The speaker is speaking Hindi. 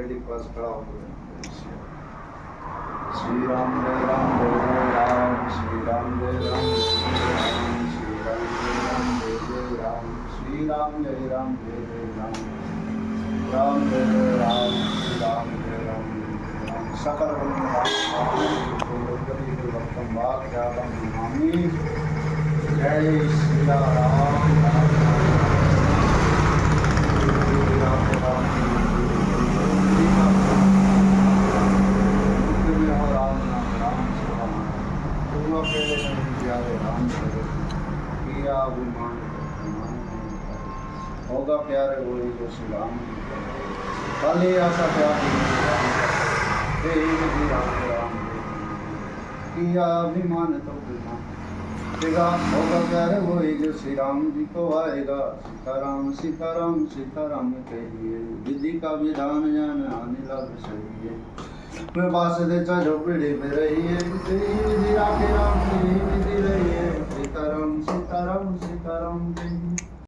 ऑलरेडी पास खड़ा हो गया। श्री राम जय राम जय राम, श्री राम जय राम श्री राम जय राम जय राम, श्री राम जय राम जय राम, राम जय राम, श्री राम जय राम जय राम। सकल भक्तम वाक्यादम नमामि। जय श्री राम राम होगा प्यारे वही जो श्री राम खाली आशा प्यार किया अभिमान तो देगा। होगा प्यारे वही जो श्री राम जी को आएगा। सीताराम सीताराम सीताराम कहिए, विधि का विधान जान आने लग सही है। मैं बास दे झोपड़ी में रहिए, विधि राखे